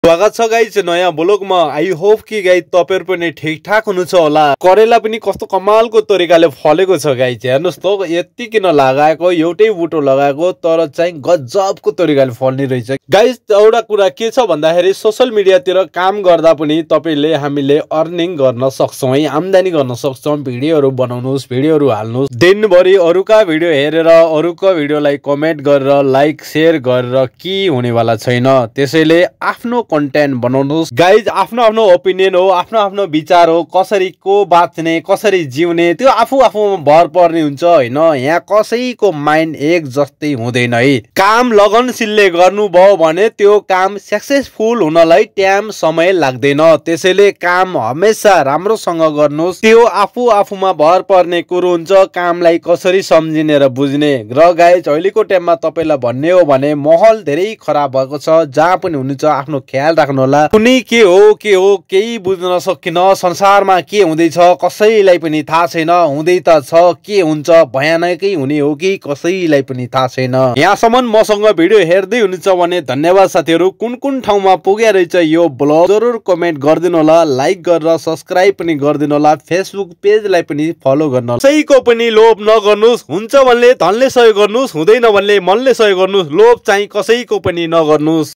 स्वागत छ गाइज नयाँ ब्लगमा। आई होप कि गाइज तपाईहरु पनि ठिकठाक हुनुहुन्छ होला। करेला पनि कस्तो कमालको तरिकाले फलेको छ गाइज, हेर्नुस् त। यति किन लगाएको, एउटै बुटो लगाएको तर चाहिँ गजबको तरिकाले फल्ने रहेछ गाइज। एउटा कुरा के छ भन्दाखेरि सोशल मिडियातिर काम गर्दा पनि तपाईले हामीले अर्निङ गर्न सक्छौं है, आम्दानी गर्न सक्छौं। भिडियोहरु बनाउनुस्, भिडियोहरु हाल्नुस्, दिनभरि अरूका भिडियो हेरेर अरूको भिडियोलाई कमेन्ट गरेर लाइक शेयर गरेर के हुनेवाला छैन। त्यसैले आफ्नो कन्टेन्ट बनाउनुस् गाइज। आफ्नो आफ्नो ओपिनियन हो, आफ्नो आफ्नो विचार हो। कसरी को बाँच्ने, कसरी जिउने त्यो आफू आफूमा भर पर्ने हुन्छ हैन। यहाँ कसैको माइन्ड एक जस्तै हुँदैन है। काम लगनशीलले गर्नुभयो भने त्यो काम सक्सेसफुल हुनलाई टाइम समय लाग्दैन। त्यसैले काम हमेशा राम्रोसँग गर्नुस्। त्यो आफू आफूमा भर पर्ने कुरो हुन्छ, कामलाई कसरी सम्झिने र बुझ्ने। र गाइज अहिलेको टाइममा तपाईलाई भन्ने हो भने माहौल धेरै खराब भएको छ। जहाँ पनि हुनुहुन्छ आफ्नो ख्याल राख्नु होला। कुनै के हो केही बुझ्न सकिन। संसारमा के हुँदैछ कसैलाई पनि थाहा छैन। हुँदै त छ, के हुन्छ भयानकै हुने हो कि कसैलाई पनि थाहा छैन। यहाँसम्म मसँग भिडियो हेर्दै हुनुहुन्छ भने धन्यवाद साथीहरु। कुन कुन ठाउँमा पुगे रहेछ यो ब्लग जरुर कमेन्ट गरिदिनु होला। लाइक गरेर सब्स्क्राइब पनि गरिदिनु होला। फेसबुक पेजलाई पनि फलो गर्नु होला। कसैको पनि लोभ नगर्नुस्। हुन्छ भन्ने धनले सहयोग गर्नुस्, हुँदैन भन्ने मनले सहयोग गर्नुस्। लोभ चाहिँ कसैको पनि नगर्नुस्।